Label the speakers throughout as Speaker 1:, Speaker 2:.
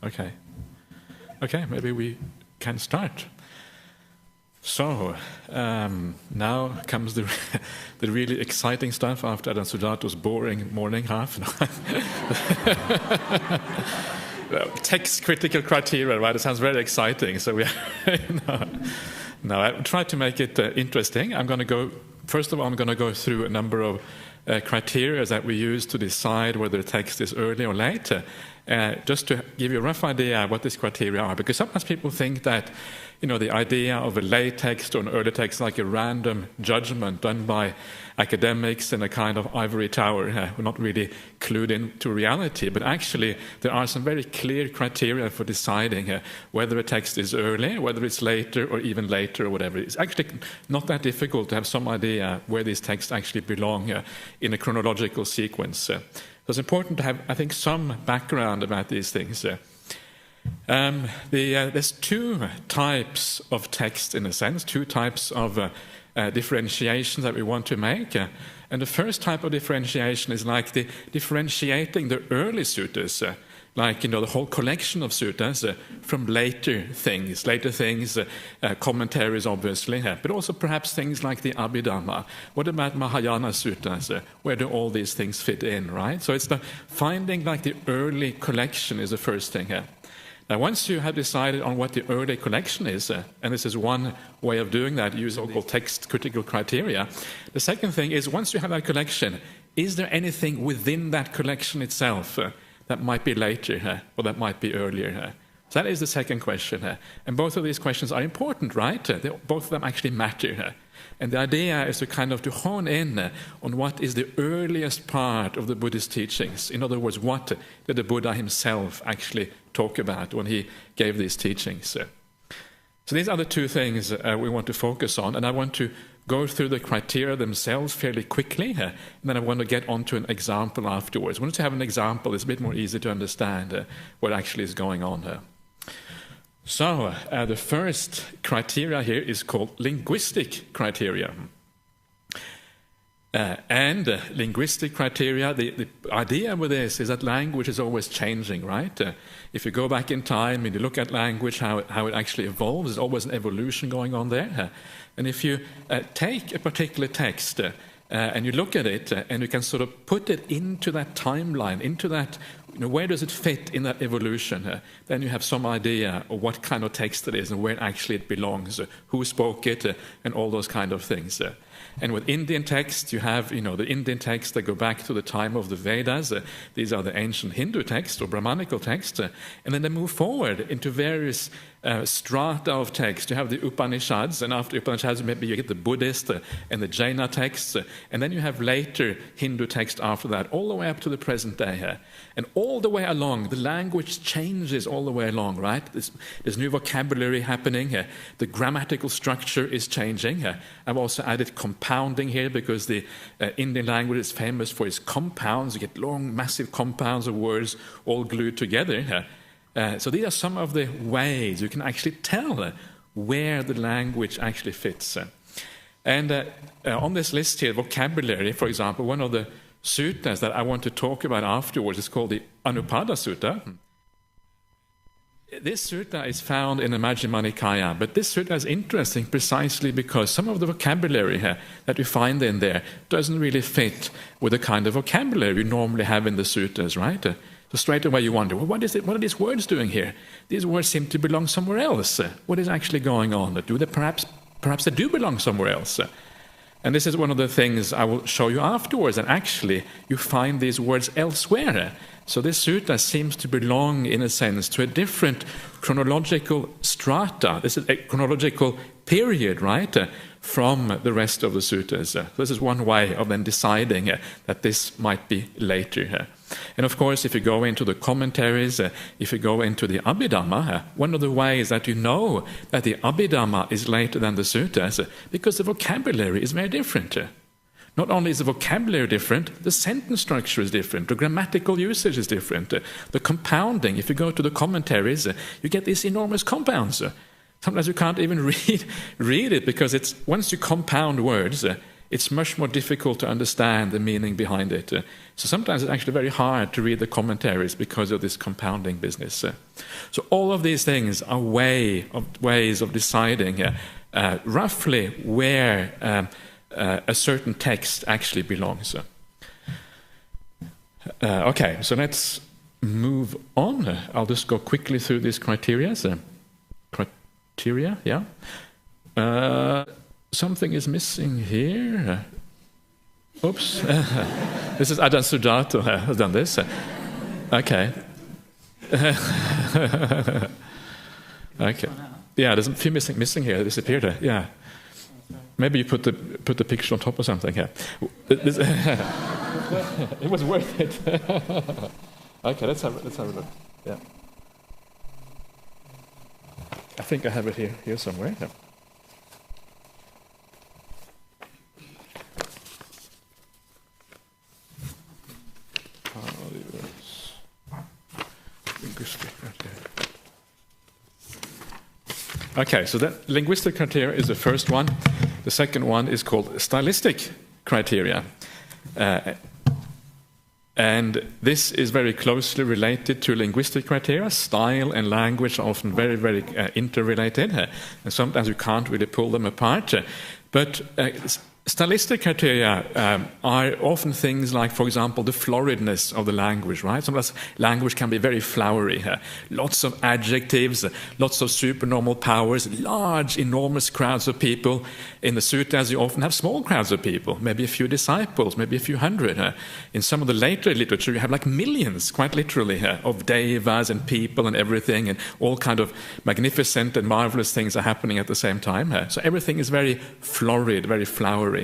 Speaker 1: Okay. Okay, maybe we can start. So, now comes the really exciting stuff after Adam Sujato's boring morning half. Text critical criteria, right? It sounds very exciting. So no, I try to make it interesting. First of all, I'm going to go through a number of criteria that we use to decide whether a text is early or late, just to give you a rough idea of what these criteria are. Because sometimes people think that, the idea of a late text or an early text is like a random judgment done by academics in a kind of ivory tower. We're not really clued into reality, but actually there are some very clear criteria for deciding whether a text is early, whether it's later, or even later, or whatever. It's actually not that difficult to have some idea where these texts actually belong in a chronological sequence. So it's important to have, I think, some background about these things. There's two types of text, in a sense, two types of differentiation that we want to make. And the first type of differentiation is like differentiating the early suttas, the whole collection of suttas from later things, commentaries obviously, but also perhaps things like the Abhidhamma. What about Mahayana suttas? Where do all these things fit in, right? So it's finding the early collection is the first thing here. Now, once you have decided on what the early collection is, and this is one way of doing that, using so-called text critical criteria, the second thing is, once you have that collection, is there anything within that collection itself that might be later or that might be earlier? So that is the second question. And both of these questions are important, right? Both of them actually matter. And the idea is to hone in on what is the earliest part of the Buddhist teachings. In other words, what did the Buddha himself actually talk about when he gave these teachings? So these are the two things we want to focus on, and I want to go through the criteria themselves fairly quickly, and then I want to get onto an example afterwards. Once you have an example, it's a bit more easy to understand what actually is going on here. So, the first criteria here is called linguistic criteria. And linguistic criteria, the idea with this is that language is always changing, right? If you go back in time and you look at language, how it actually evolves, there's always an evolution going on there. And if you take a particular text and you look at it and you can sort of put it into that timeline, into that, where does it fit in that evolution? Then you have some idea of what kind of text it is and where actually it belongs, who spoke it, and all those kind of things. And with Indian texts, you have, the Indian texts that go back to the time of the Vedas. These are the ancient Hindu texts or Brahmanical texts. And then they move forward into various strata of text. You have the Upanishads, and after Upanishads, maybe you get the Buddhist and the Jaina texts. And then you have later Hindu texts after that, all the way up to the present day. And all the way along, the language changes all the way along, right? There's new vocabulary happening. The grammatical structure is changing. I've also added compounding here because the Indian language is famous for its compounds. You get long, massive compounds of words all glued together. So these are some of the ways you can actually tell where the language actually fits. And on this list here, vocabulary, for example, one of the suttas that I want to talk about afterwards is called the Anupada Sutta. This sutta is found in the Majjhima Nikaya, but this sutta is interesting precisely because some of the vocabulary here that we find in there doesn't really fit with the kind of vocabulary we normally have in the suttas, right? So straight away you wonder, well, what are these words doing here? These words seem to belong somewhere else. What is actually going on? Do they perhaps they do belong somewhere else? And this is one of the things I will show you afterwards, and actually you find these words elsewhere. So this sutta seems to belong, in a sense, to a different chronological strata. This is a chronological period, right, from the rest of the suttas. This is one way of then deciding that this might be later. And of course, if you go into the commentaries, if you go into the Abhidhamma, one of the ways that you know that the Abhidhamma is later than the suttas, because the vocabulary is very different. Not only is the vocabulary different, the sentence structure is different, the grammatical usage is different, the compounding. If you go to the commentaries, you get these enormous compounds. Sometimes you can't even read it because it's once you compound words, it's much more difficult to understand the meaning behind it. So sometimes it's actually very hard to read the commentaries because of this compounding business. So all of these things are ways of deciding roughly where a certain text actually belongs. Okay, so let's move on. I'll just go quickly through these criteria. Criteria, yeah. Something is missing here. Oops. This is Ajahn Sujato has done this. Okay. Okay. Yeah, there's a few missing here. They disappeared. Yeah. Maybe you put the picture on top or something. Yeah. It was worth it. Okay, let's have a look. Yeah. I think I have it here somewhere. Yeah. Okay, so that linguistic criteria is the first one. The second one is called stylistic criteria. And this is very closely related to linguistic criteria. Style and language are often very, very interrelated, and sometimes you can't really pull them apart. But stylistic criteria are often things like, for example, the floridness of the language, right? Sometimes language can be very flowery. Lots of adjectives, lots of supernormal powers, large, enormous crowds of people. In the suttas, you often have small crowds of people, maybe a few disciples, maybe a few hundred. In some of the later literature, you have like millions, quite literally, of devas and people and everything, and all kind of magnificent and marvelous things are happening at the same time. So everything is very florid, very flowery.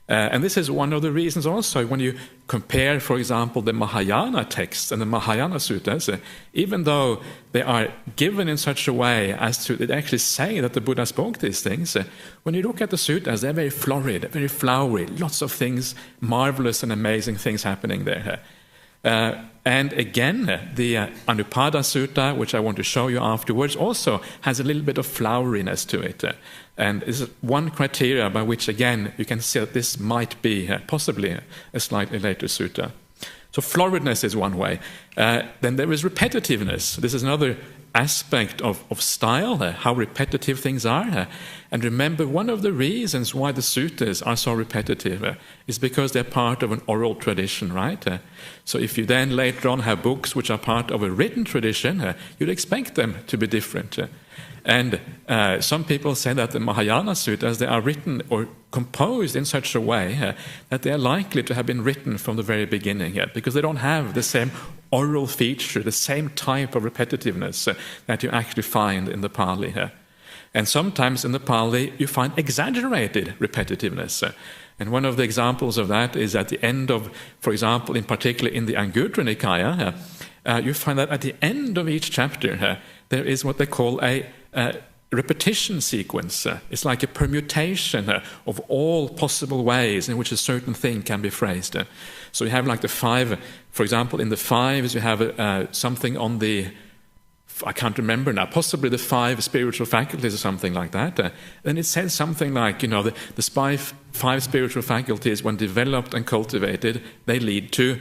Speaker 1: And this is one of the reasons also when you compare, for example, the Mahayana texts and the Mahayana suttas, even though they are given in such a way as to they actually say that the Buddha spoke these things, when you look at the suttas, they're very florid, very flowery, lots of things, marvelous and amazing things happening there. And again, the Anupada Sutta, which I want to show you afterwards, also has a little bit of floweriness to it. And this is one criteria by which, again, you can see that this might be possibly a slightly later sutta. So floridness is one way. Then there is repetitiveness. This is another aspect of style, how repetitive things are. And remember, one of the reasons why the suttas are so repetitive is because they're part of an oral tradition, right? So if you then later on have books which are part of a written tradition, you'd expect them to be different. And some people say that the Mahayana suttas, they are written or composed in such a way that they are likely to have been written from the very beginning, because they don't have the same oral feature, the same type of repetitiveness that you actually find in the Pali. And sometimes in the Pali you find exaggerated repetitiveness. And one of the examples of that is at the end of, for example, in particular in the Anguttara Nikaya, you find that at the end of each chapter there is what they call a repetition sequence. It's like a permutation of all possible ways in which a certain thing can be phrased. So you have like the five, for example, in the fives you have something on the, I can't remember now, possibly the five spiritual faculties or something like that. Then it says something like, the five spiritual faculties, when developed and cultivated, they lead to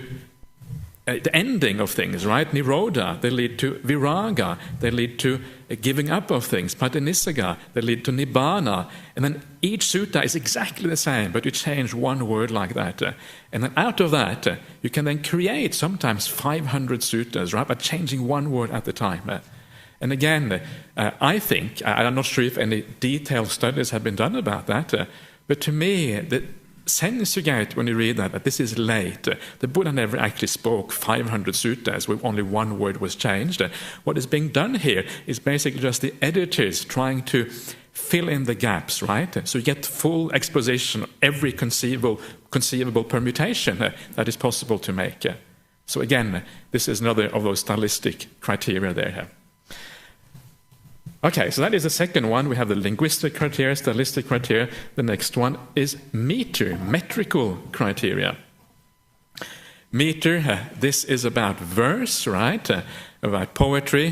Speaker 1: the ending of things, right? Nirodha, they lead to viraga, they lead to giving up of things, patinissaga, they lead to nibbana. And then each sutta is exactly the same, but you change one word like that. And then out of that, you can then create sometimes 500 suttas, right? By changing one word at a time. And again, I think, I'm not sure if any detailed studies have been done about that, but to me, the sense you get when you read that this is late. The Buddha never actually spoke 500 suttas where only one word was changed. What is being done here is basically just the editors trying to fill in the gaps, right? So you get full exposition of every conceivable permutation that is possible to make. So again, this is another of those stylistic criteria there. Okay, so that is the second one. We have the linguistic criteria, stylistic criteria. The next one is metrical criteria. Meter, this is about verse, right? About poetry.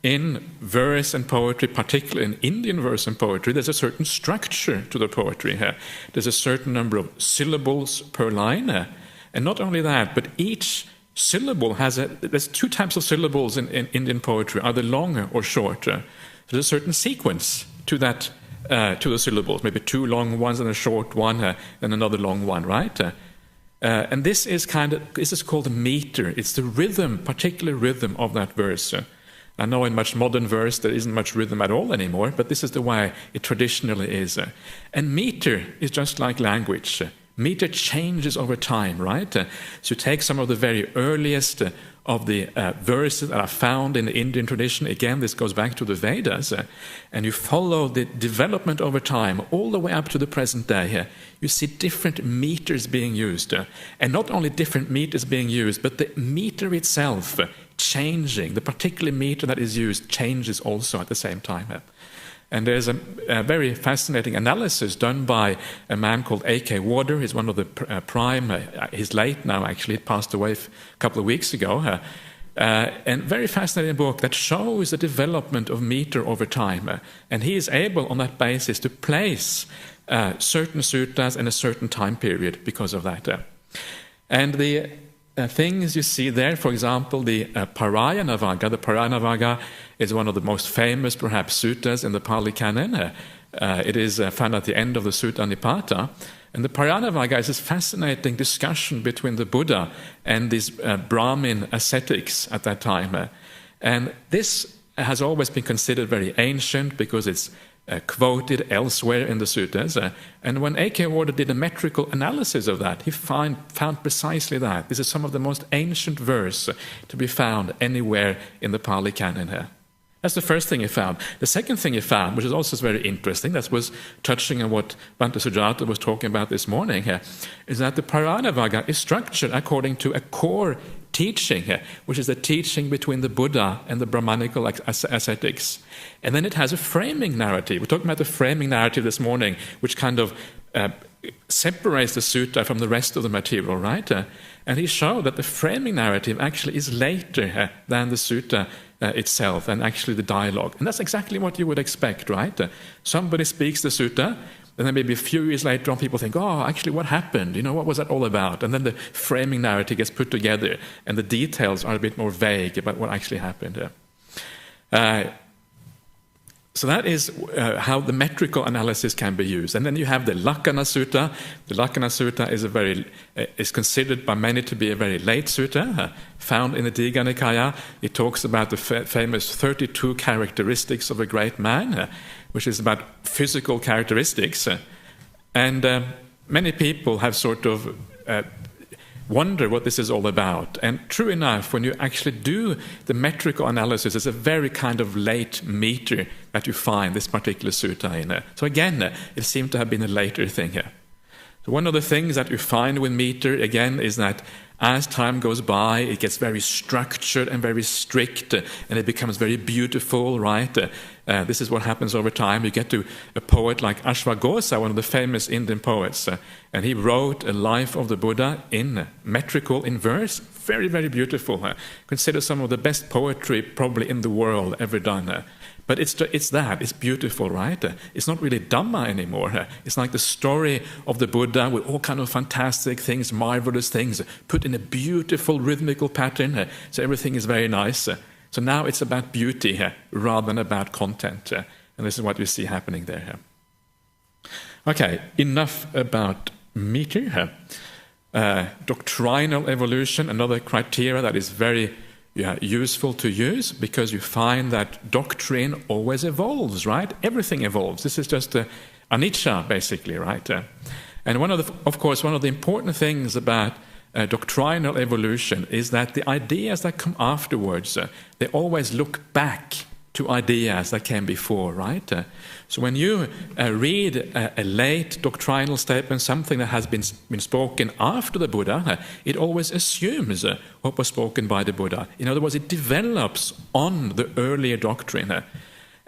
Speaker 1: in verse and poetry, particularly in Indian verse and poetry, there's a certain structure to the poetry here. There's a certain number of syllables per line. And not only that, but each syllable there's two types of syllables in Indian poetry, either long or short. There's a certain sequence to that, to the syllables, maybe two long ones and a short one, and another long one, right? And this is called a meter. It's the rhythm, particular rhythm of that verse. I know in much modern verse there isn't much rhythm at all anymore, but this is the way it traditionally is. And meter is just like language. Meter changes over time, right? So you take some of the very earliest of the verses that are found in the Indian tradition. Again, this goes back to the Vedas. And you follow the development over time, all the way up to the present day. You see different meters being used. And not only different meters being used, but the meter itself changing. The particular meter that is used changes also at the same time. And there's a very fascinating analysis done by a man called A.K. Warder. He's one of the prime, he's late now actually, he passed away a couple of weeks ago. And very fascinating book that shows the development of meter over time. And he is able on that basis to place certain suttas in a certain time period because of that. And the things you see there, for example, the Parayanavaga. The Parayanavaga is one of the most famous, perhaps, suttas in the Pali Canon. It is found at the end of the Sutta Nipata. And the Parayanavaga is this fascinating discussion between the Buddha and these Brahmin ascetics at that time. And this has always been considered very ancient because it's quoted elsewhere in the suttas. And when A.K. Warder did a metrical analysis of that, he found precisely that. This is some of the most ancient verse to be found anywhere in the Pali Canon. That's the first thing he found. The second thing he found, which is also very interesting, that was touching on what Bhante Sujata was talking about this morning, is that the Parayanavaga is structured according to a core teaching, which is the teaching between the Buddha and the Brahmanical ascetics. And then it has a framing narrative. We're talking about the framing narrative this morning, which kind of separates the sutta from the rest of the material, right? And he showed that the framing narrative actually is later than the sutta itself, and actually the dialogue. And that's exactly what you would expect, right? Somebody speaks the sutta, and then maybe a few years later on people think, oh, actually what happened? You know, what was that all about? And then the framing narrative gets put together, and the details are a bit more vague about what actually happened. So that is how the metrical analysis can be used. And then you have the Lakkhana Sutta. The Lakkhana Sutta is considered by many to be a very late sutta, found in the Digha Nikaya. It talks about the famous 32 characteristics of a great man, which is about physical characteristics. And many people have sort of wonder what this is all about. And true enough, when you actually do the metrical analysis, it's a very kind of late meter that you find this particular sutta in. So again, it seemed to have been a later thing here. So one of the things that you find with meter, again, is that as time goes by, it gets very structured and very strict, and it becomes very beautiful, right? This is what happens over time. You get to a poet like Ashwaghosa, one of the famous Indian poets, and he wrote a life of the Buddha in metrical, in verse, very, very beautiful. Considered some of the best poetry probably in the world ever done. But it's beautiful, right? It's not really Dhamma anymore. It's like the story of the Buddha with all kind of fantastic things, marvelous things, put in a beautiful rhythmical pattern. So everything is very nice. So now it's about beauty rather than about content. And this is what you see happening there. Okay, enough about meter. Doctrinal evolution, another criteria that is very useful to use, because you find that doctrine always evolves, right? Everything evolves. This is just anicca, basically, right? And of course, one of the important things about doctrinal evolution is that the ideas that come afterwards, they always look back to ideas that came before, right? So when you read a late doctrinal statement, something that has been spoken after the Buddha, it always assumes what was spoken by the Buddha. In other words, it develops on the earlier doctrine.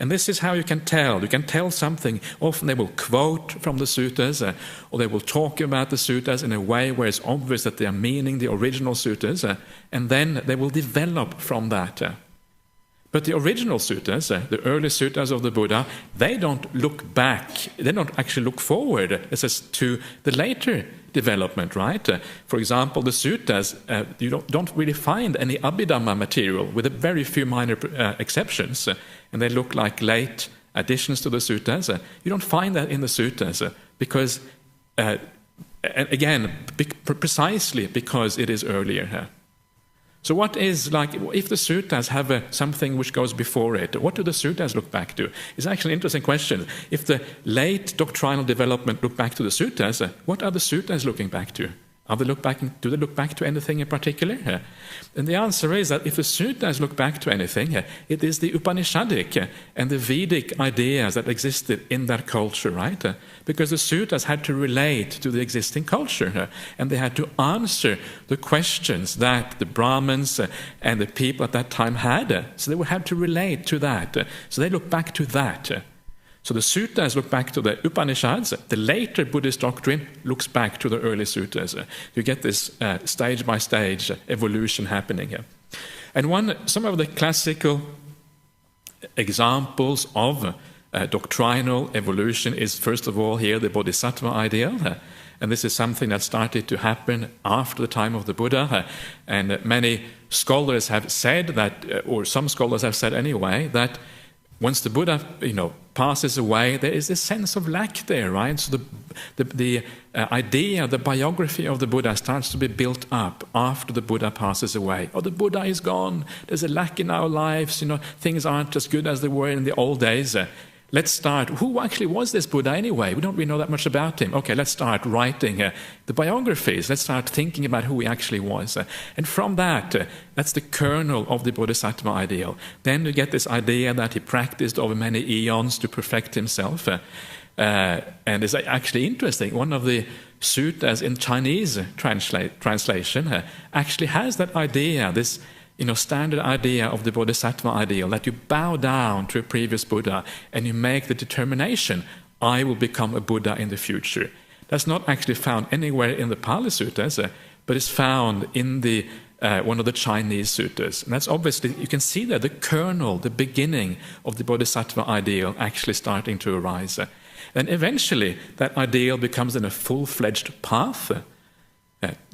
Speaker 1: And this is how you can tell. You can tell something. Often they will quote from the suttas, or they will talk about the suttas in a way where it's obvious that they are meaning the original suttas, and then they will develop from that. But the original suttas, the early suttas of the Buddha, they don't look back, they don't actually look forward to the later development, right? For example, the suttas, you don't really find any Abhidhamma material, with a very few minor exceptions, and they look like late additions to the suttas. You don't find that in the suttas, because, again, precisely because it is earlier. So what is, like, if the suttas have something which goes before it, what do the suttas look back to? It's actually an interesting question. If the late doctrinal development look back to the suttas, what are the suttas looking back to? Do they look back to anything in particular? And the answer is that if the suttas look back to anything, it is the Upanishadic and the Vedic ideas that existed in that culture, right? Because the suttas had to relate to the existing culture, and they had to answer the questions that the Brahmins and the people at that time had. So they would have to relate to that. So they look back to that. So the suttas look back to the Upanishads. The later Buddhist doctrine looks back to the early suttas. You get this stage-by-stage evolution happening here. And some of the classical examples of doctrinal evolution is, first of all, here the Bodhisattva ideal. And this is something that started to happen after the time of the Buddha. And many scholars have said that, or some scholars have said anyway, that once the Buddha, passes away, there is this sense of lack there, right? So the idea, the biography of the Buddha starts to be built up after the Buddha passes away. Oh, the Buddha is gone. There's a lack in our lives. Things aren't as good as they were in the old days. Let's start. Who actually was this Buddha anyway? We don't really know that much about him. Okay, let's start writing the biographies. Let's start thinking about who he actually was. And from that, that's the kernel of the Bodhisattva ideal. Then you get this idea that he practiced over many eons to perfect himself. And it's actually interesting. One of the suttas in Chinese translation actually has that idea, this standard idea of the Bodhisattva ideal, that you bow down to a previous Buddha and you make the determination, I will become a Buddha in the future. That's not actually found anywhere in the Pali Suttas, but it's found in the one of the Chinese suttas. And that's obviously, you can see there, the kernel, the beginning of the Bodhisattva ideal actually starting to arise. And eventually, that ideal becomes then a full-fledged path.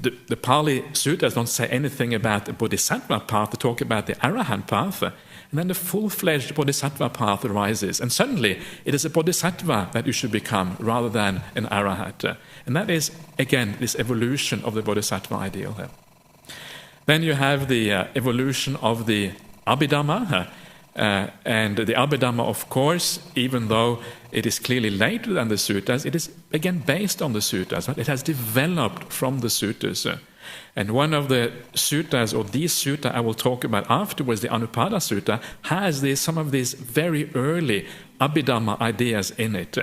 Speaker 1: The Pali Suttas don't say anything about the Bodhisattva path, they talk about the Arahant path, and then the full-fledged Bodhisattva path arises, and suddenly it is a Bodhisattva that you should become rather than an Arahant. And that is, again, this evolution of the Bodhisattva ideal. Then you have the evolution of the Abhidhamma, and the Abhidhamma, of course, even though it is clearly later than the suttas, it is again based on the suttas. But it has developed from the suttas. And one of the suttas, or the sutta I will talk about afterwards, the Anupada Sutta, has some of these very early Abhidhamma ideas in it.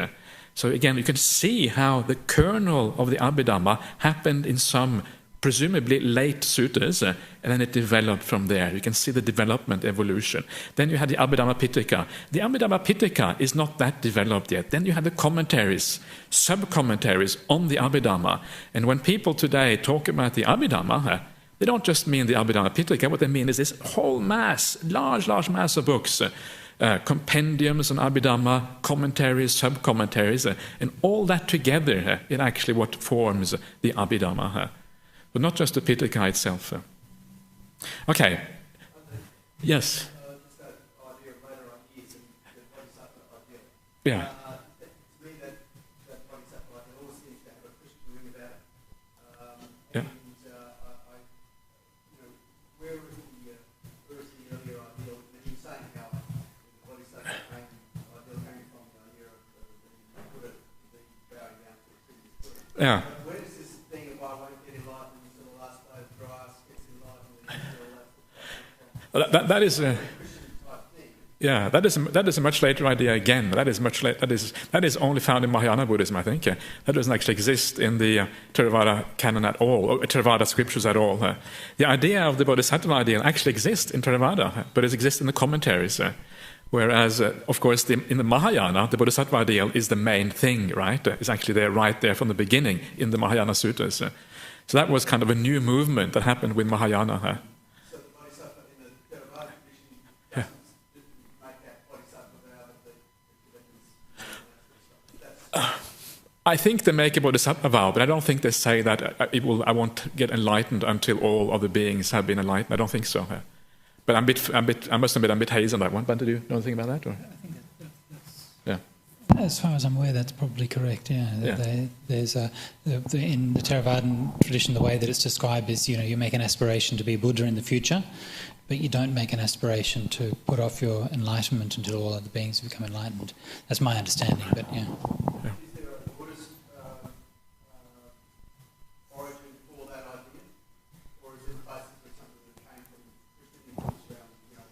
Speaker 1: So again, you can see how the kernel of the Abhidhamma happened in some presumably late suttas, and then it developed from there. You can see the development, evolution. Then you had the Abhidhamma Pitaka. The Abhidhamma Pitaka is not that developed yet. Then you have the commentaries, sub-commentaries on the Abhidhamma. And when people today talk about the Abhidhamma, they don't just mean the Abhidhamma Pitaka. What they mean is this whole mass, large mass of books, compendiums on Abhidhamma, commentaries, sub-commentaries, and all that together is actually what forms the Abhidhamma. But not just the Pitaka itself. Okay. Yes.
Speaker 2: Just that idea of later ideas and the Bodhisattva ideal.
Speaker 1: Yeah.
Speaker 2: To me, that Bodhisattva ideal always seems to have a Christian ring about it.
Speaker 1: Yeah.
Speaker 2: And where is the earlier ideal? That you're saying how the Bodhisattva ideal came from the idea of the Buddha, the bowing down to the previous Buddha.
Speaker 1: Yeah.
Speaker 2: Where does this thing of I won't get enlightened until the last blade of grass gets enlightened until
Speaker 1: That is that is a much later idea again. That is only found in Mahayana Buddhism, I think. That doesn't actually exist in the Theravada canon at all, or Theravada scriptures at all. The idea of the Bodhisattva ideal actually exists in Theravada, but it exists in the commentaries. Whereas, of course, in the Mahayana, the Bodhisattva ideal is the main thing, right? It's actually there, right there from the beginning in the Mahayana suttas. So that was kind of a new movement that happened with Mahayana.
Speaker 2: So the Bodhisattva in the Theravada tradition
Speaker 1: I think they make a bodhisattva vow, but I don't think they say that I won't get enlightened until all other beings have been enlightened. I don't think so. But I must admit, I'm a bit hazy on that one. But do you know anything about that? Or?
Speaker 3: I think that's
Speaker 1: Yeah.
Speaker 3: As far as I'm aware, that's probably correct. Yeah,
Speaker 1: Yeah.
Speaker 3: There's in the Theravadan tradition, the way that it's described is, you make an aspiration to be Buddha in the future, but you don't make an aspiration to put off your enlightenment until all other beings become enlightened. That's my understanding. But yeah.
Speaker 1: Yeah.
Speaker 2: Is there a Buddhist origin for that idea, or is it basically something that came from Christian influence around,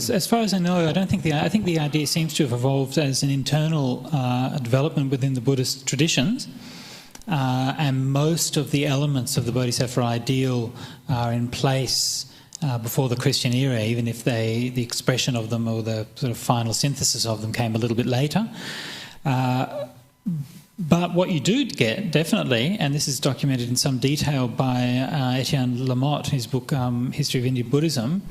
Speaker 3: As far as I know, I think the idea seems to have evolved as an internal development within the Buddhist traditions, and most of the elements of the Bodhisattva ideal are in place before the Christian era, even if the expression of them or the sort of final synthesis of them came a little bit later. But what you do get, definitely, and this is documented in some detail by Etienne Lamotte, his book History of Indian Buddhism,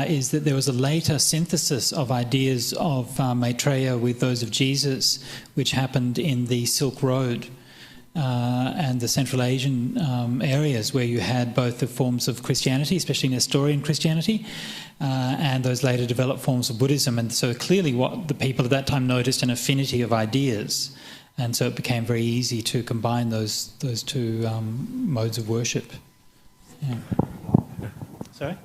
Speaker 3: is that there was a later synthesis of ideas of Maitreya with those of Jesus, which happened in the Silk Road and the Central Asian areas, where you had both the forms of Christianity, especially Nestorian Christianity, and those later developed forms of Buddhism. And so clearly what the people at that time noticed, an affinity of ideas. And so it became very easy to combine those two modes of worship. Yeah. Sorry?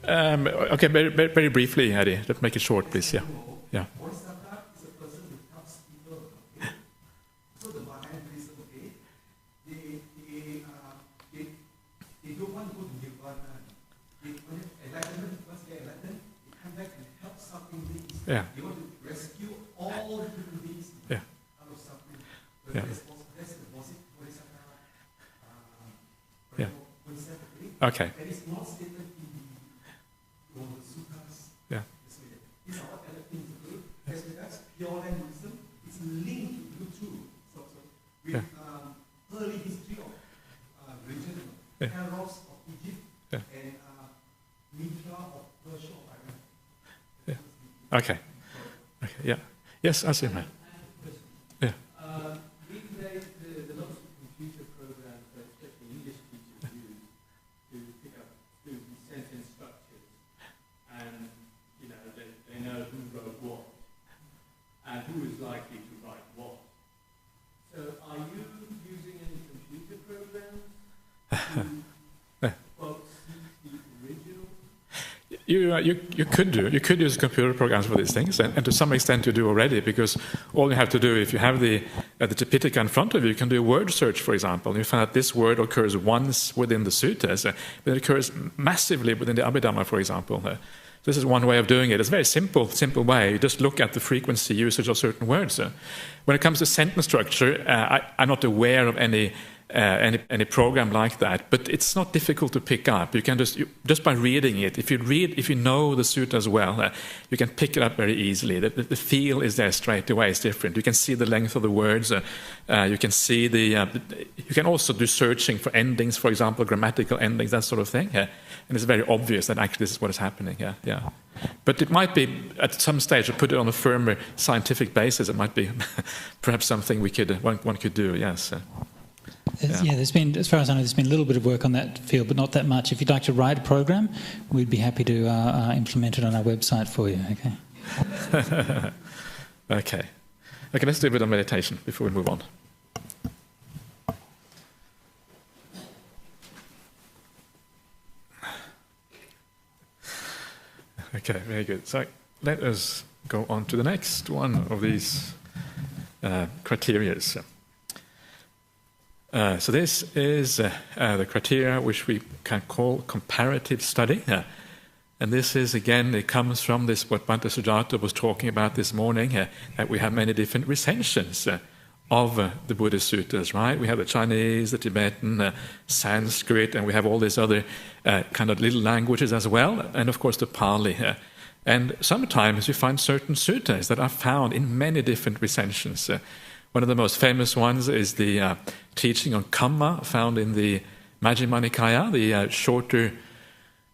Speaker 1: Okay, very briefly, Eddie. Let's make it short, please. Yeah. Yeah.
Speaker 4: Bodhisattva is a person who helps people. Okay? So the Baha'i Buddhism, okay, they don't want to go to Nirvana. When enlightenment, once they're enlightened, they come back and help suffering beings.
Speaker 1: Yeah.
Speaker 4: They want to rescue all human beings
Speaker 1: Yeah.
Speaker 4: out of suffering. But
Speaker 1: Yeah.
Speaker 4: that's the Bodhisattva.
Speaker 1: Yeah.
Speaker 4: Bodhisattva,
Speaker 1: Okay.
Speaker 4: that is not stated in the suttas.
Speaker 1: Yeah.
Speaker 4: These are all other things to do. As regards pure land wisdom, it's linked to the two. So with early history of religion,
Speaker 1: Yeah.
Speaker 4: Eros of Egypt
Speaker 1: Yeah.
Speaker 4: and Mithra of Persia of Iran.
Speaker 1: Yeah. Okay. Okay. Yeah. Yes, I see, man. Yeah.
Speaker 5: These days, the lots of computer programs that especially English teachers use to pick up students' sentence structures, and they know who wrote what and who is likely to write what. So, are you using any computer programs to quote the original?
Speaker 1: You could use computer programs for these things, and to some extent you do already, because all you have to do, if you have the Tipitaka in front of you, you can do a word search, for example, and you find out this word occurs once within the suttas, but it occurs massively within the Abhidhamma, for example. This is one way of doing it. It's a very simple way. You just look at the frequency usage of certain words. When it comes to sentence structure, I'm not aware of any program like that, but it's not difficult to pick up. You can just by reading it. If you know the sutta as well, you can pick it up very easily. The feel is there straight away. It's different. You can see the length of the words. You can see you can also do searching for endings, for example, grammatical endings, that sort of thing. And it's very obvious that actually this is what is happening. Yeah. But it might be at some stage to put it on a firmer scientific basis. It might be perhaps something one could do. Yes.
Speaker 3: There's been, as far as I know, there's been a little bit of work on that field, but not that much. If you'd like to write a program, we'd be happy to implement it on our website for you. Okay.
Speaker 1: Okay, let's do a bit of meditation before we move on. Okay, very good. So let us go on to the next one of these criteria. So this is the criteria which we can call comparative study. And this is, again, it comes from this, what Bhante Sujata was talking about this morning, that we have many different recensions of the Buddhist suttas, right? We have the Chinese, the Tibetan, Sanskrit, and we have all these other kind of little languages as well, and of course the Pali. And sometimes you find certain suttas that are found in many different recensions. One of the most famous ones is the teaching on Kamma, found in the Majjhima Nikaya, the shorter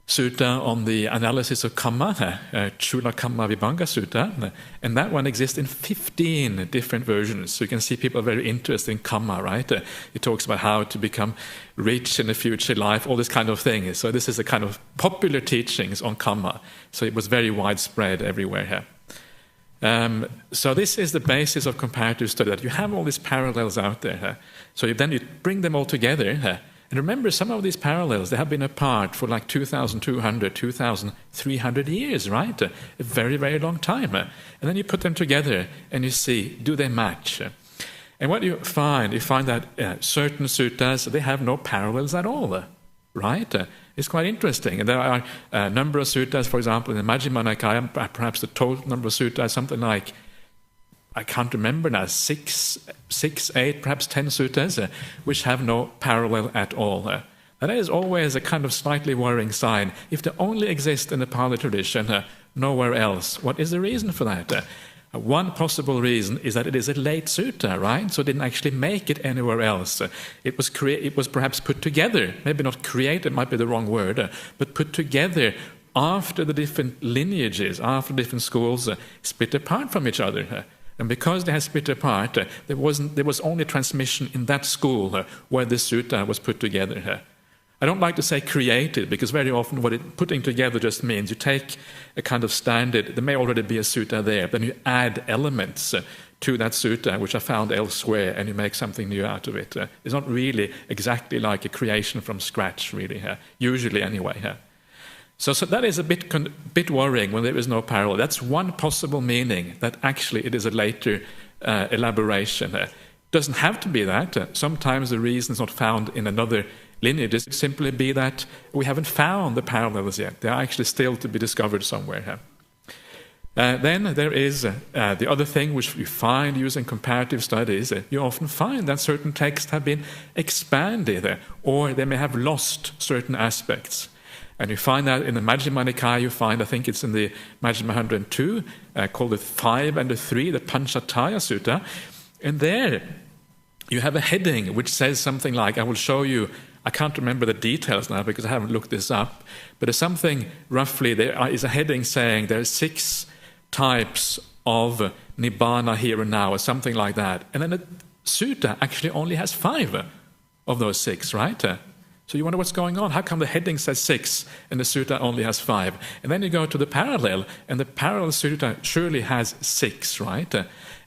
Speaker 1: sutta on the analysis of kamma, Chula Kamma Vibhanga Sutta, and that one exists in 15 different versions. So you can see people are very interested in kamma, right? It talks about how to become rich in the future life, all this kind of thing. So this is a kind of popular teachings on kamma. So it was very widespread everywhere here. So this is the basis of comparative study, that you have all these parallels out there. So then you bring them all together. And remember, some of these parallels, they have been apart for like 2,200, 2,300 years, right? A very, very long time. And then you put them together and you see, do they match? And what you find that certain suttas, they have no parallels at all, right? It's quite interesting. And there are a number of suttas, for example, in the Majjhima Nikaya, perhaps the total number of suttas, something like, I can't remember now, 6, 8, perhaps 10 suttas, which have no parallel at all. That is always a kind of slightly worrying sign. If they only exist in the Pali tradition, nowhere else, what is the reason for that? One possible reason is that it is a late sutta, right? So it didn't actually make it anywhere else. It was perhaps put together, maybe not created, might be the wrong word, but put together after the different lineages, after different schools split apart from each other. And because they had split apart, there was only transmission in that school where the sutta was put together. I don't like to say created, because very often what putting together just means you take a kind of standard, there may already be a sutta there, then you add elements to that sutta which are found elsewhere, and you make something new out of it. It's not really exactly like a creation from scratch, really, usually anyway. So that is a bit worrying when there is no parallel. That's one possible meaning, that actually it is a later elaboration. It doesn't have to be that. Sometimes the reason is not found in another lineage. It simply be that we haven't found the parallels yet. They are actually still to be discovered somewhere. Then there is the other thing which you find using comparative studies. You often find that certain texts have been expanded, or they may have lost certain aspects. And you find that in the Majjhima Nikaya, you find, I think it's in the Majjhima 102, called the 5 and the 3, the Panchataya Sutta. And there you have a heading which says something like, I will show you, I can't remember the details now because I haven't looked this up, but there's something roughly, there is a heading saying there are 6 types of Nibbana here and now, or something like that. And then the sutta actually only has 5 of those 6, right? So you wonder what's going on. How come the heading says 6 and the sutta only has 5? And then you go to the parallel, and the parallel sutta surely has 6, right?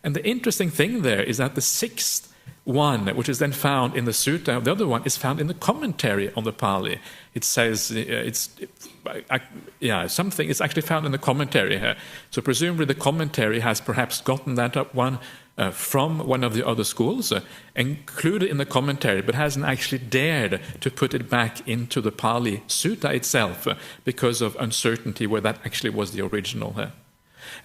Speaker 1: And the interesting thing there is that the 6th one, which is then found in the sutta, the other one is found in the commentary on the Pali. It says something is actually found in the commentary here. So presumably the commentary has perhaps gotten that up one from one of the other schools, included in the commentary, but hasn't actually dared to put it back into the Pali Sutta itself because of uncertainty where that actually was the original. And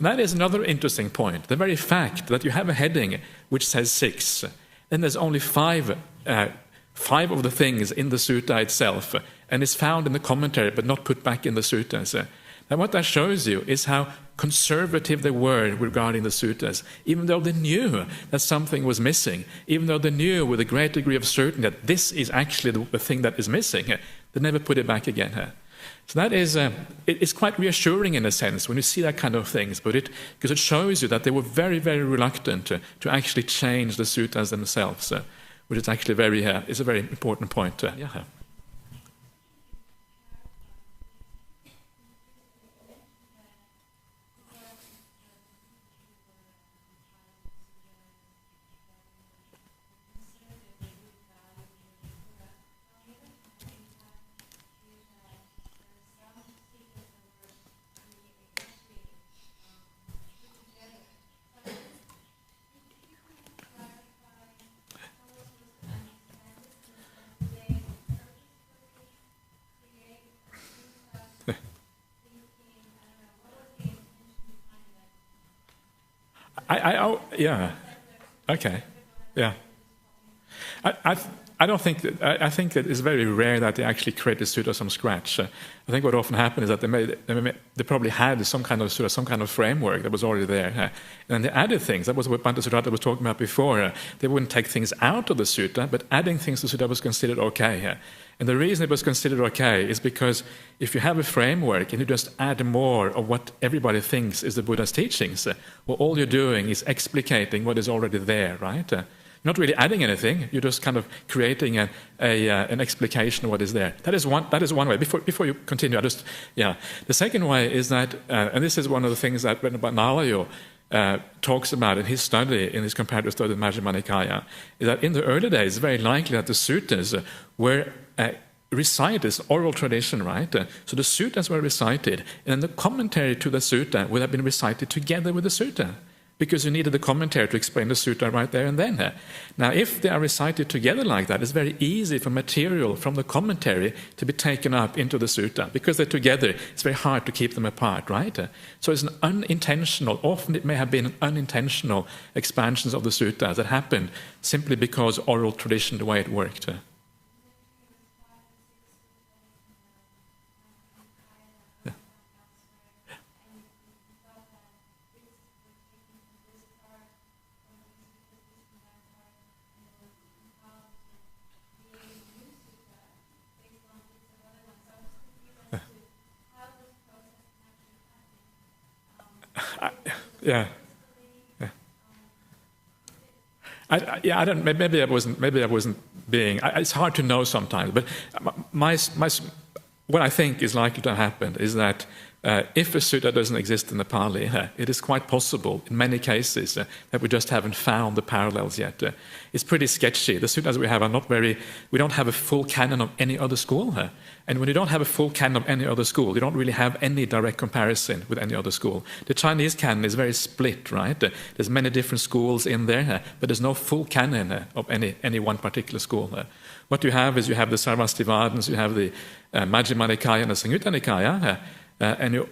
Speaker 1: that is another interesting point. The very fact that you have a heading which says 6, then there's only 5 of the things in the Sutta itself, and it's found in the commentary but not put back in the Suttas. And what that shows you is how conservative they were regarding the suttas, even though they knew that something was missing, even though they knew with a great degree of certainty that this is actually the thing that is missing, they never put it back again. So that is, it's quite reassuring in a sense when you see that kind of things, because it shows you that they were very, very reluctant to actually change the suttas themselves, which is actually is a very important point. Okay. Yeah. I don't think that. I think that it's very rare that they actually create the sutta from scratch. I think what often happens is that they probably had some kind of sutta, some kind of framework that was already there, and then they added things. That was what Bhante Sudhata was talking about before. They wouldn't take things out of the sutta, but adding things to the sutta was considered okay. And the reason it was considered okay is because if you have a framework and you just add more of what everybody thinks is the Buddha's teachings, well, all you're doing is explicating what is already there, right? You're not really adding anything. You're just kind of creating an explication of what is there. That is one way. Before you continue, the second way is that, and this is one of the things that Nalayo talks about in his study, in his comparative study of Majjhima Nikaya, is that in the early days, it's very likely that the suttas were recited, it's oral tradition, right? So the suttas were recited, and the commentary to the sutta would have been recited together with the sutta, because you needed the commentary to explain the sutta right there and then. Now, if they are recited together like that, it's very easy for material from the commentary to be taken up into the sutta. Because they're together, it's very hard to keep them apart, right? So it's an unintentional, often it may have been an unintentional expansions of the suttas that happened simply because oral tradition, the way it worked. I don't. Maybe I wasn't being. It's hard to know sometimes. But what I think is likely to happen is that if a sutta doesn't exist in the Pali, it is quite possible in many cases that we just haven't found the parallels yet. It's pretty sketchy. The suttas we have are not very. We don't have a full canon of any other school. And when you don't have a full canon of any other school, you don't really have any direct comparison with any other school. The Chinese canon is very split, right? There's many different schools in there, but there's no full canon of any one particular school. What you have is you have the Sarvastivadins, you have the Majjhima Nikaya and the Samyutta Nikaya,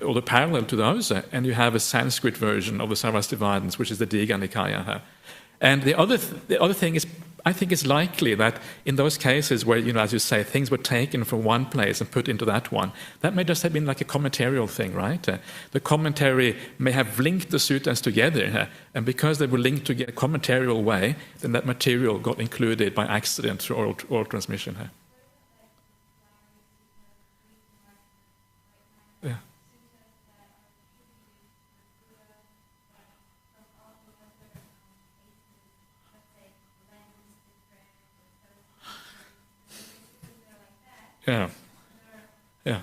Speaker 1: or the parallel to those, and you have a Sanskrit version of the Sarvastivadins, which is the Digha Nikaya. And the other thing is, I think it's likely that in those cases where, as you say, things were taken from one place and put into that one, that may just have been like a commentarial thing, right? The commentary may have linked the suttas together, and because they were linked together in a commentarial way, then that material got included by accident through oral transmission. Yeah. Yeah. Yeah.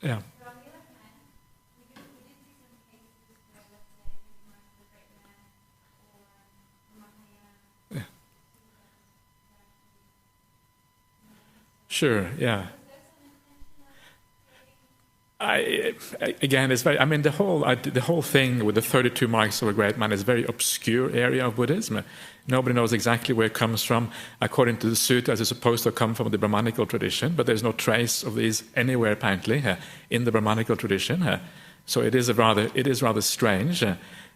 Speaker 1: Yeah. Sure, yeah. Again, it's very. I mean, the whole thing with the 32 marks of a great man is a very obscure area of Buddhism. Nobody knows exactly where it comes from. According to the suttas, it's supposed to come from the Brahmanical tradition, but there's no trace of these anywhere apparently in the Brahmanical tradition. So it is rather strange.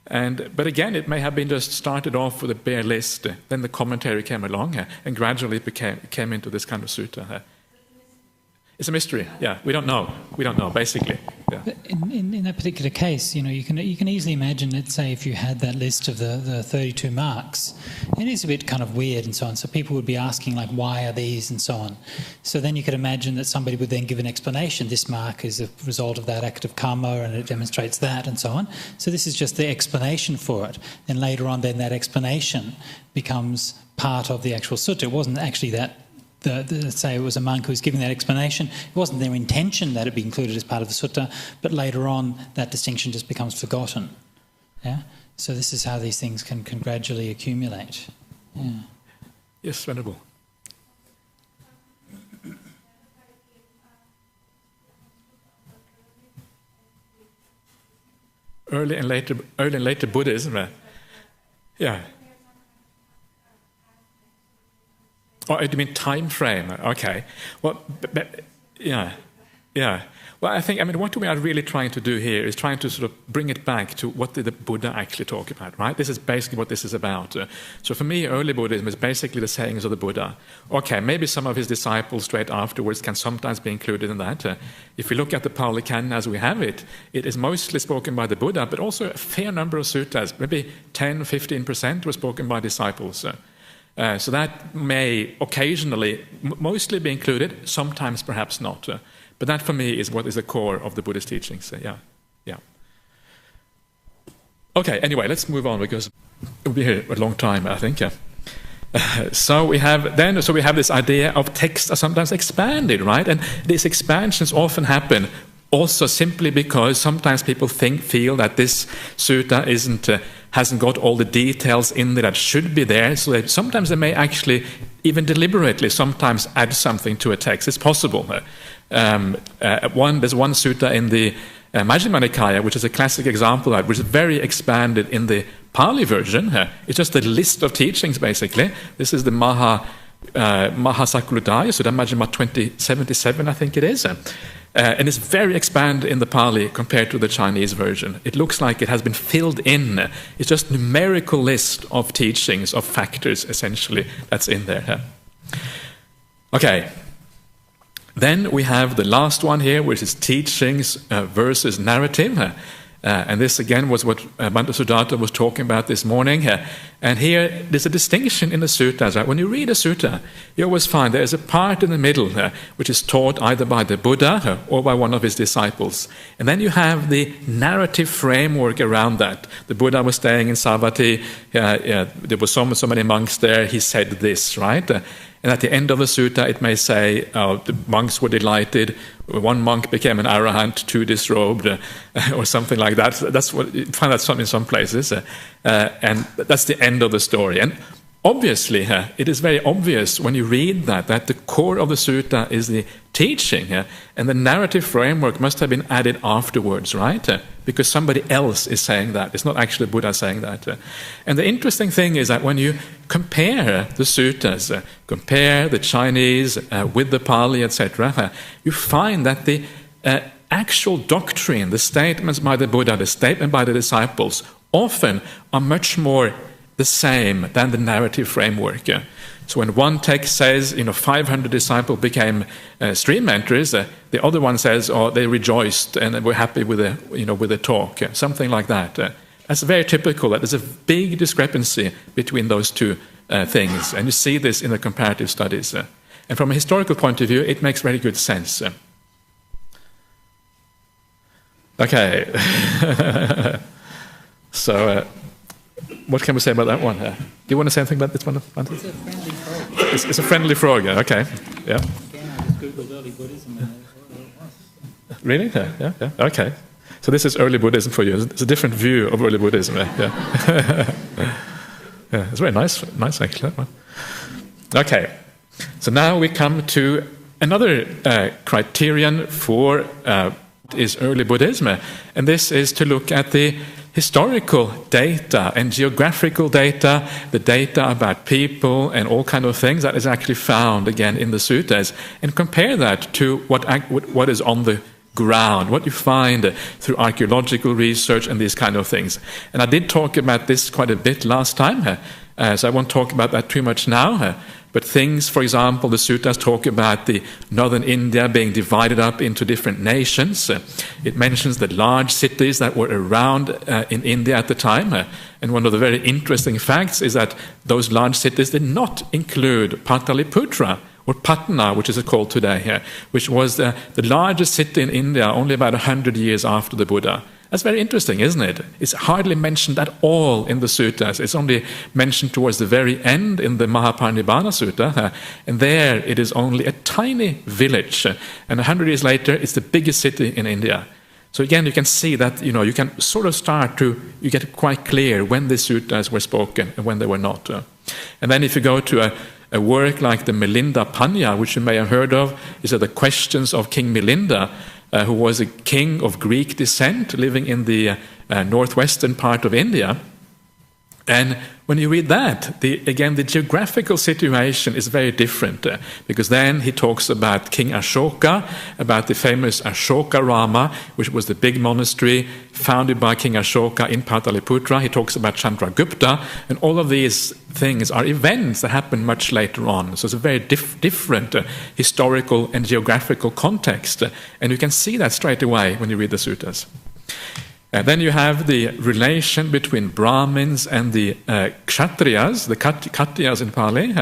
Speaker 1: But again, it may have been just started off with a bare list. Then the commentary came along, and gradually it came into this kind of sutta. It's a mystery. Yeah, we don't know. Basically. Yeah.
Speaker 3: In that particular case, you can easily imagine, let's say, if you had that list of the 32 marks, it is a bit kind of weird and so on. So people would be asking, like, why are these and so on. So then you could imagine that somebody would then give an explanation. This mark is a result of that act of karma, and it demonstrates that, and so on. So this is just the explanation for it. Then later on, then that explanation becomes part of the actual sutta. It wasn't actually that. Let's say it was a monk who was giving that explanation. It wasn't their intention that it be included as part of the sutta, but later on that distinction just becomes forgotten. Yeah. So this is how these things can gradually accumulate. Yeah.
Speaker 1: Yes, Venerable. Early and later Buddhism. Yeah. Oh, you mean time frame? Okay. Well, yeah. Yeah. Well, I think, what we are really trying to do here is trying to sort of bring it back to what did the Buddha actually talk about, right? This is basically what this is about. So for me, early Buddhism is basically the sayings of the Buddha. Okay, maybe some of his disciples straight afterwards can sometimes be included in that. If we look at the Pali Canon as we have it, it is mostly spoken by the Buddha, but also a fair number of suttas, maybe 10-15% were spoken by disciples. So that may occasionally, mostly be included, sometimes perhaps not. But that, for me, is what is the core of the Buddhist teachings. Yeah. Okay. Anyway, let's move on because we'll be here a long time, I think. So we have this idea of texts are sometimes expanded, right? And these expansions often happen also simply because sometimes people feel that this sutta hasn't got all the details in there that should be there. So sometimes they may actually, even deliberately, sometimes add something to a text. It's possible. There's one sutta in the Majjhima Nikaya, which is a classic example of that, which is very expanded in the Pali version. It's just a list of teachings, basically. This is the Mahasakuludaya Sutta, Majjhima 2077, I think it is. And it's very expanded in the Pali compared to the Chinese version. It looks like it has been filled in. It's just a numerical list of teachings, of factors, essentially, that's in there. Okay. Then we have the last one here, which is teachings versus narrative. And this, again, was what Bhante Sudatta was talking about this morning. And here, there's a distinction in the suttas. Right? When you read a sutta, you always find there's a part in the middle which is taught either by the Buddha or by one of his disciples. And then you have the narrative framework around that. The Buddha was staying in Savatthi. There were so many monks there. He said this, right? And at the end of the sutta, it may say, the monks were delighted, one monk became an arahant, two disrobed, or something like that. That's what you find that in some places. And that's the end of the story. And obviously, it is very obvious when you read that the core of the sutta is the teaching, and the narrative framework must have been added afterwards, right? Because somebody else is saying that. It's not actually Buddha saying that. And the interesting thing is that when you compare the suttas, compare the Chinese with the Pali, etc., you find that the actual doctrine, the statements by the Buddha, the statement by the disciples, often are much more the same than the narrative framework. So when one text says, 500 disciples became stream mentors, the other one says, they rejoiced and were happy with the talk, something like that. That's very typical. That there's a big discrepancy between those two things, and you see this in the comparative studies. And from a historical point of view, it makes very good sense. Okay. So. What can we say about that one? Do you want to say anything about this one?
Speaker 3: It's a friendly frog.
Speaker 1: It's a friendly frog, okay. Yeah.
Speaker 3: Again, I just googled early Buddhism and it was.
Speaker 1: Really? Yeah. Okay. So this is early Buddhism for you. It's a different view of early Buddhism. Yeah. Yeah, it's very nice actually, that one. Okay. So now we come to another criterion for is early Buddhism, and this is to look at the historical data and geographical data, the data about people and all kind of things that is actually found again in the suttas, and compare that to what is on the ground, what you find through archaeological research and these kind of things. And I did talk about this quite a bit last time, so I won't talk about that too much now. But things, for example, the suttas talk about the northern India being divided up into different nations. It mentions the large cities that were around in India at the time. And one of the very interesting facts is that those large cities did not include Pataliputra, or Patna, which is called today, which was the largest city in India only about 100 years after the Buddha. That's very interesting, isn't it? It's hardly mentioned at all in the suttas. It's only mentioned towards the very end in the Mahaparinibbana Sutta, and there it is only a tiny village. And 100 years later, it's the biggest city in India. So again, you can see that, you can sort of you get quite clear when the suttas were spoken and when they were not. And then if you go to a work like the Milinda Panya, which you may have heard of, is the questions of King Milinda, who was a king of Greek descent living in the northwestern part of India. And when you read that, again, the geographical situation is very different, because then he talks about King Ashoka, about the famous Ashoka Rama, which was the big monastery founded by King Ashoka in Pataliputra. He talks about Chandragupta, and all of these things are events that happen much later on. So it's a very different historical and geographical context, and you can see that straight away when you read the suttas. Then you have the relation between Brahmins and the Kshatriyas, the Katyas in Pali.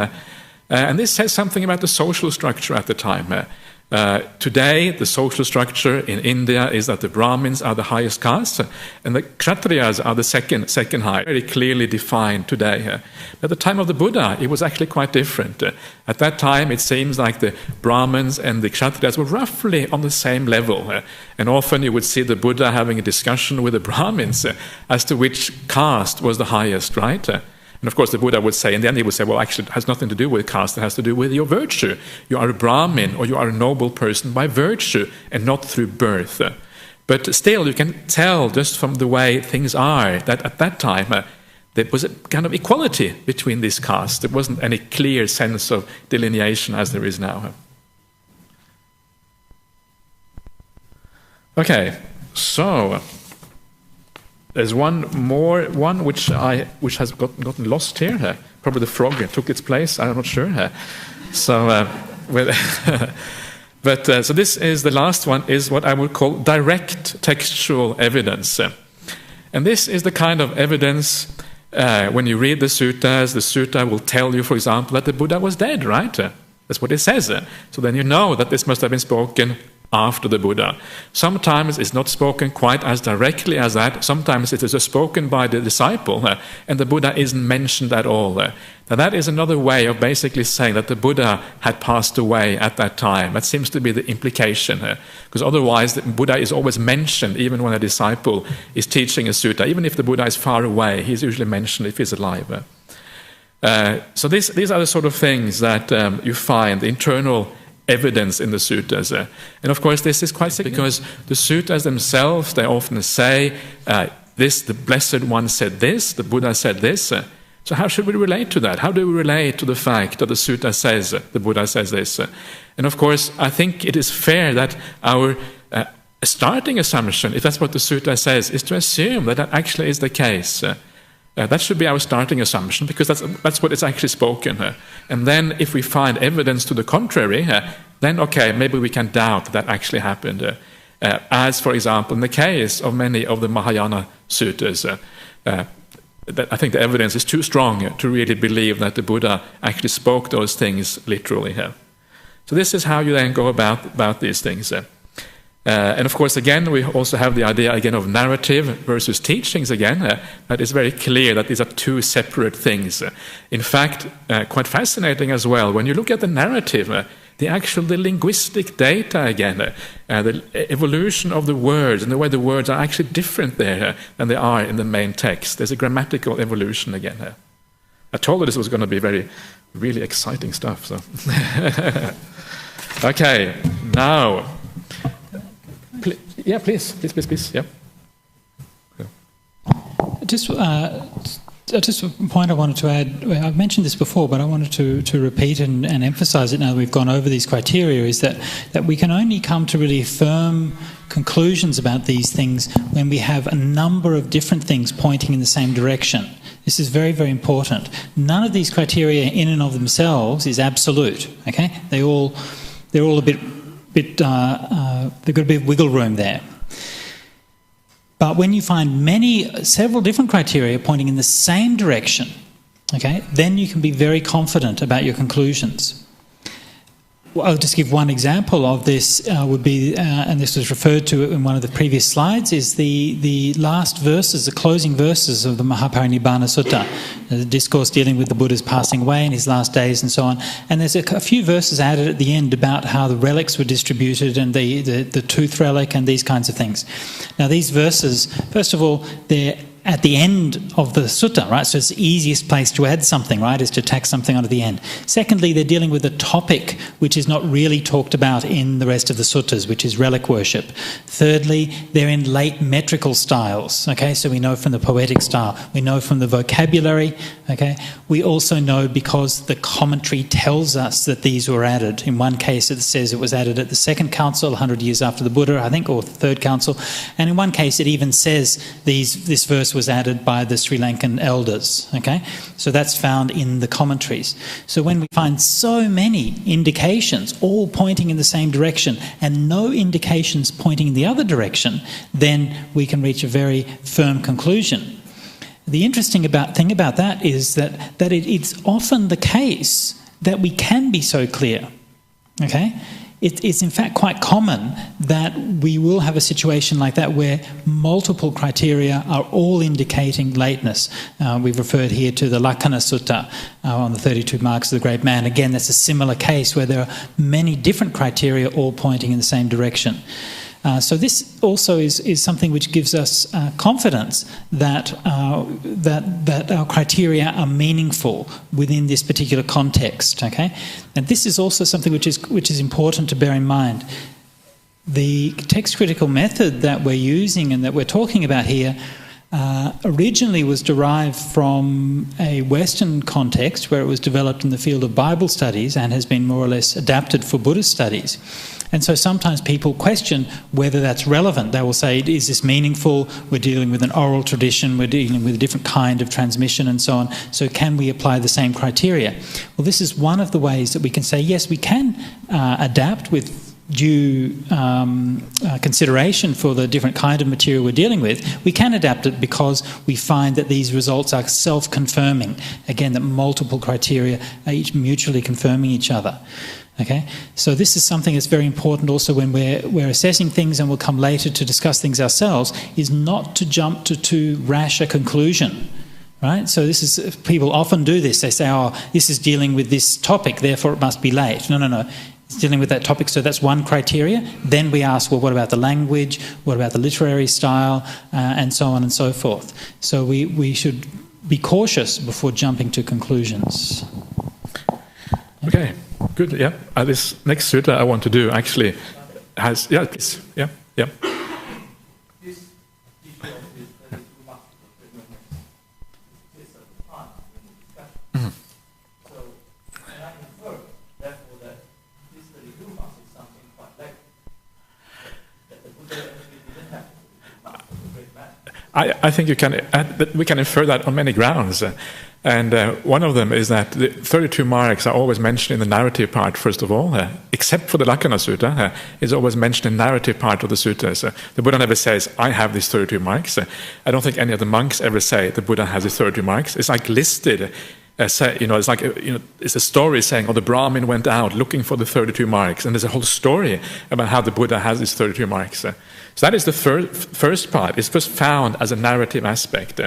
Speaker 1: And this says something about the social structure at the time. Today, the social structure in India is that the Brahmins are the highest caste, and the Kshatriyas are the second high, very clearly defined today. At the time of the Buddha, it was actually quite different. At that time, it seems like the Brahmins and the Kshatriyas were roughly on the same level. And often you would see the Buddha having a discussion with the Brahmins as to which caste was the highest, right? And of course the Buddha would say, in the end he would say, well, actually it has nothing to do with caste, it has to do with your virtue. You are a Brahmin, or you are a noble person by virtue and not through birth. But still you can tell just from the way things are that at that time there was a kind of equality between these castes. There wasn't any clear sense of delineation as there is now. Okay, so there's one which has gotten lost here. Probably the frog took its place. I'm not sure. So this is the last one. Is what I would call direct textual evidence, and this is the kind of evidence when you read the sutta will tell you, for example, that the Buddha was dead. Right? That's what it says. So then you know that this must have been spoken after the Buddha. Sometimes it's not spoken quite as directly as that. Sometimes it is just spoken by the disciple, and the Buddha isn't mentioned at all. Now that is another way of basically saying that the Buddha had passed away at that time. That seems to be the implication, because otherwise the Buddha is always mentioned, even when a disciple is teaching a sutta. Even if the Buddha is far away, he's usually mentioned if he's alive. So these are the sort of things that you find, the internal evidence in the suttas. And of course this is quite significant, because the suttas themselves, they often say, the Blessed One said this, the Buddha said this. So how should we relate to that? How do we relate to the fact that the sutta says, the Buddha says this? And of course, I think it is fair that our starting assumption, if that's what the sutta says, is to assume that that actually is the case. That should be our starting assumption, because that's what is actually spoken. And then if we find evidence to the contrary, then okay, maybe we can doubt that actually happened. As, for example, in the case of many of the Mahayana suttas, I think the evidence is too strong to really believe that the Buddha actually spoke those things literally. So this is how you then go about these things. And of course, again, we also have the idea again of narrative versus teachings again. That is very clear that these are two separate things. In fact, quite fascinating as well, when you look at the narrative, the linguistic data again, the evolution of the words and the way the words are actually different there than they are in the main text. There's a grammatical evolution again. I told you this was going to be really exciting stuff. So, okay, now. Yeah, please. Yeah.
Speaker 3: Just a point I wanted to add. I've mentioned this before, but I wanted to repeat and emphasise it now that we've gone over these criteria, is that we can only come to really firm conclusions about these things when we have a number of different things pointing in the same direction. This is very, very important. None of these criteria in and of themselves is absolute. Okay, they're all a bit. They've got a bit of wiggle room there. But when you find several different criteria pointing in the same direction, okay, then you can be very confident about your conclusions. Well, I'll just give one example of this, would be, and this was referred to in one of the previous slides, is the last verses, the closing verses of the Mahaparinibbana Sutta, the discourse dealing with the Buddha's passing away in his last days and so on. And there's a few verses added at the end about how the relics were distributed, and the tooth relic and these kinds of things. Now these verses, first of all, they're at the end of the sutta, right? So it's the easiest place to add something, right, is to tack something onto the end. Secondly, they're dealing with a topic which is not really talked about in the rest of the suttas, which is relic worship. Thirdly, they're in late metrical styles, okay? So we know from the poetic style, we know from the vocabulary, okay? We also know because the commentary tells us that these were added. In one case, it says it was added at the second council, 100 years after the Buddha, I think, or the third council. And in one case, it even says this verse was added by the Sri Lankan elders, okay? So that's found in the commentaries. So when we find so many indications all pointing in the same direction and no indications pointing in the other direction, then we can reach a very firm conclusion. The interesting thing about that is that it's often the case that we can be so clear, okay? It's in fact quite common that we will have a situation like that where multiple criteria are all indicating lateness. We've referred here to the Lakkhana Sutta on the 32 marks of the great man. Again, that's a similar case where there are many different criteria all pointing in the same direction. So this also is something which gives us confidence that our criteria are meaningful within this particular context. Okay, and this is also something which is important to bear in mind. The text critical method that we're using and that we're talking about here originally was derived from a Western context where it was developed in the field of Bible studies and has been more or less adapted for Buddhist studies. And so sometimes people question whether that's relevant. They will say, is this meaningful? We're dealing with an oral tradition, we're dealing with a different kind of transmission and so on. So can we apply the same criteria? Well, this is one of the ways that we can say, yes, we can adapt with due consideration for the different kind of material we're dealing with. We can adapt it because we find that these results are self-confirming. Again, that multiple criteria are each mutually confirming each other. Okay, so this is something that's very important also when we're assessing things, and we'll come later to discuss things ourselves, is not to jump to too rash a conclusion, right? So people often do this. They say, oh, this is dealing with this topic, therefore it must be late. No. It's dealing with that topic, so that's one criteria. Then we ask, well, what about the language? What about the literary style? And so on and so forth. So we should be cautious before jumping to conclusions.
Speaker 1: Okay, good. Yeah, this next sutta I want to do actually has please. Yeah.
Speaker 5: This issue of this 32 marks is a part in the discussion.
Speaker 1: Mm-hmm.
Speaker 5: So can I infer, therefore, that this 32 marks is something quite late? That the Buddha actually didn't have 32 marks of the great man?
Speaker 1: I think we can infer that on many grounds. And one of them is that the 32 marks are always mentioned in the narrative part, first of all, except for the Lakkhana Sutta. It's always mentioned in the narrative part of the suttas. The Buddha never says, I have these 32 marks. I don't think any of the monks ever say the Buddha has these 32 marks. It's like listed. It's like it's a story saying, the Brahmin went out looking for the 32 marks, and there's a whole story about how the Buddha has these 32 marks. So that is the first part. It's first found as a narrative aspect.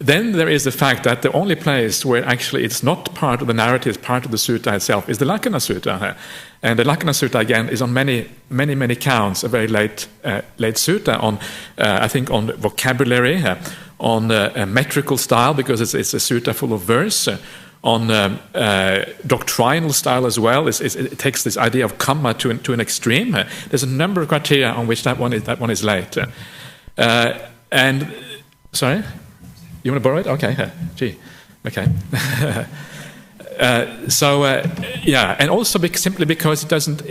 Speaker 1: Then there is the fact that the only place where actually it's not part of the narrative, it's part of the sutta itself, is the Lakkhana Sutta. And the Lakkhana Sutta, again, is on many counts a very late sutta, on I think on vocabulary, on metrical style, because it's a sutta full of verse, on doctrinal style as well. It takes this idea of kamma to an extreme. There's a number of criteria on which that one is late. And sorry. You want to borrow it? Okay. Gee. Okay. And also simply because it doesn't,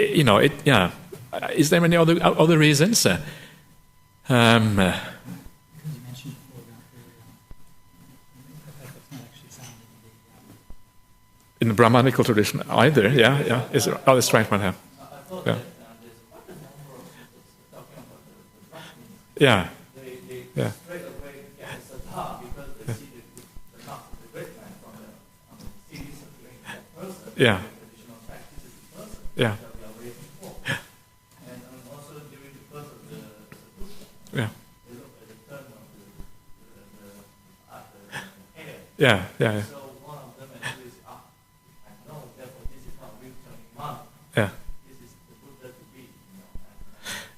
Speaker 1: Is there any other reasons?
Speaker 3: Because you mentioned before about that's not actually found
Speaker 1: in the Brahmanical tradition either. Yeah. That's right, man.
Speaker 5: I thought that there's quite a number of suttas talking about the Brahmins.
Speaker 1: Yeah.
Speaker 5: They straight away get a saddha because they see the marks of the great man from the series of that person,
Speaker 1: Yeah.
Speaker 5: the traditional practices of the person
Speaker 1: Yeah.
Speaker 5: that we are waiting for. And also during the course of the Buddha,
Speaker 1: Yeah.
Speaker 5: they look at the turn of the hair.
Speaker 1: Yeah.
Speaker 5: So one of them actually says, I know, therefore this is not real turning mark.
Speaker 1: Yeah.
Speaker 5: This is the Buddha to be.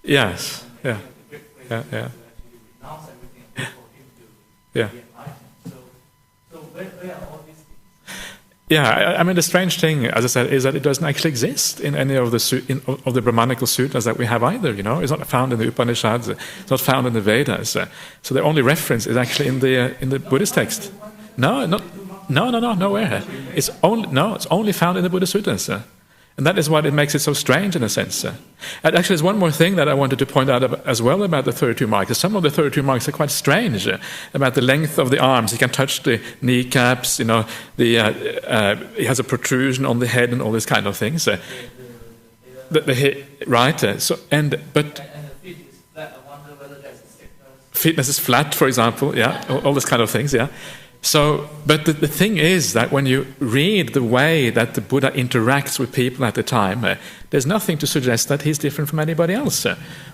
Speaker 1: Yes.
Speaker 5: And
Speaker 1: Yeah.
Speaker 5: the great place
Speaker 1: Yeah.
Speaker 5: to actually renounce
Speaker 1: Yeah.
Speaker 5: be enlightened. So where are all these things?
Speaker 1: Yeah, I mean, the strange thing, as I said, is that it doesn't actually exist in any of the of the Brahmanical sutras that we have either. You know, it's not found in the Upanishads, it's not found in the Vedas. So the only reference is actually in the Buddhist text. No, nowhere. It's only found in the Buddhist sutras. And that is what it makes it so strange in a sense. And actually, there's one more thing that I wanted to point out as well about the 32 marks. Some of the 32 marks are quite strange about the length of the arms. He can touch the kneecaps, you know, he has a protrusion on the head and all these kind of things. Right? And the feet is flat. I wonder whether there's a sickness. Fitness is flat, for example. Yeah, all these kind of things. Yeah. So, but the thing is that when you read the way that the Buddha interacts with people at the time, there's nothing to suggest that he's different from anybody else.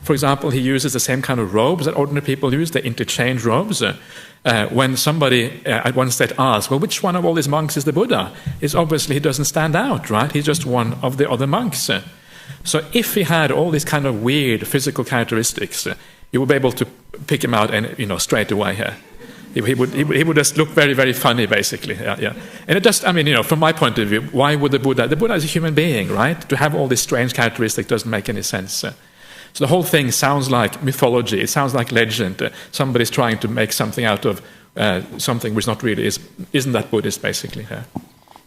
Speaker 1: For example, he uses the same kind of robes that ordinary people use. They interchange robes. When somebody at one stage asks, well, which one of all these monks is the Buddha? It's obviously he doesn't stand out, right? He's just one of the other monks. So if he had all these kind of weird physical characteristics, you would be able to pick him out and, you know, straight away here. He would just look very, very funny, basically. Yeah. And it just, I mean, you know, from my point of view, why would the Buddha is a human being, right? To have all these strange characteristics doesn't make any sense. So the whole thing sounds like mythology. It sounds like legend. Somebody's trying to make something out of something which not really isn't that Buddhist, basically.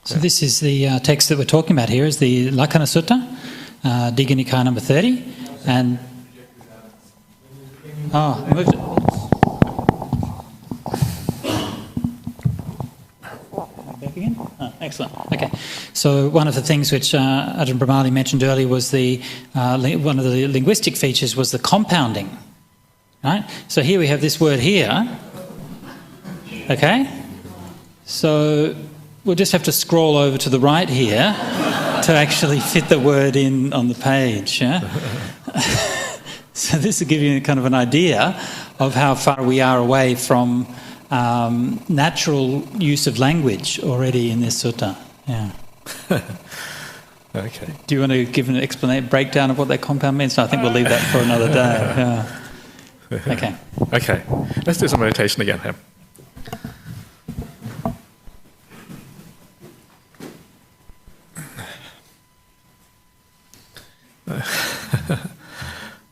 Speaker 3: So this is the text that we're talking about here, is the Lakkhana Sutta, Digha Nikaya number 30. And... Oh, I moved it. Back again? Oh, excellent. Okay. So one of the things which Ajahn Brahmali mentioned earlier was one of the linguistic features was the compounding. Right? So here we have this word here. Okay? So we'll just have to scroll over to the right here to actually fit the word in on the page. Yeah? So this will give you kind of an idea of how far we are away from natural use of language already in this sutta. Yeah.
Speaker 1: Okay.
Speaker 3: Do you want to give an breakdown of what that compound means? No, I think we'll leave that for another day. Yeah. Okay.
Speaker 1: Okay. Let's do some meditation again here.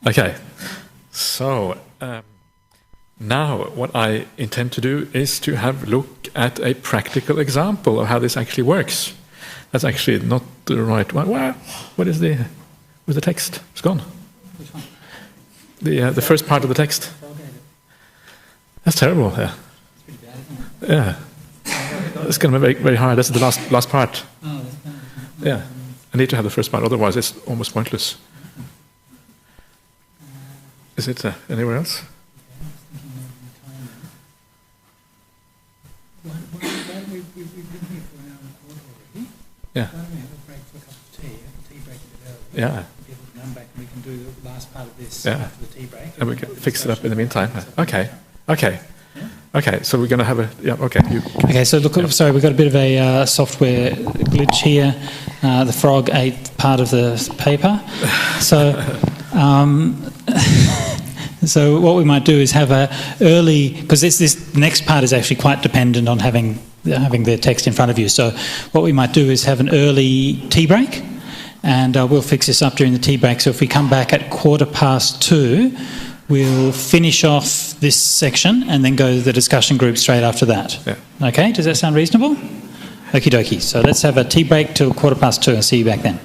Speaker 1: Okay. So now what I intend to do is to have a look at a practical example of how this actually works. That's actually not the right one. Well, where's the text? It's gone.
Speaker 3: Which one?
Speaker 1: The first part of the text. That's terrible. Yeah.
Speaker 3: It's pretty bad, isn't it?
Speaker 1: Yeah. It's going to be very, very hard. That's the last part.
Speaker 3: Oh, that's bad.
Speaker 1: Yeah. I need to have the first part, otherwise it's almost pointless. Is it anywhere else?
Speaker 4: We've been here for an hour and a quarter already.
Speaker 1: Yeah.
Speaker 4: Why don't we have a break for a cup of tea? Have a tea break a bit early.
Speaker 1: Yeah.
Speaker 4: People can come back and we can do the last part of this
Speaker 1: Yeah.
Speaker 4: after the tea break.
Speaker 1: And we can fix it up in the meantime. Okay.
Speaker 4: Yeah.
Speaker 1: Okay, so we're going to have a... Yeah, okay.
Speaker 3: Okay, so look, sorry, we've got a bit of a software glitch here. The frog ate part of the paper. So... So what we might do is have a early, because this next part is actually quite dependent on having the text in front of you. So what we might do is have an early tea break, and we'll fix this up during the tea break. So if we come back at 2:15, we'll finish off this section and then go to the discussion group straight after that.
Speaker 1: Yeah.
Speaker 3: Okay, does that sound reasonable? Okie dokie. So let's have a tea break till 2:15 and see you back then.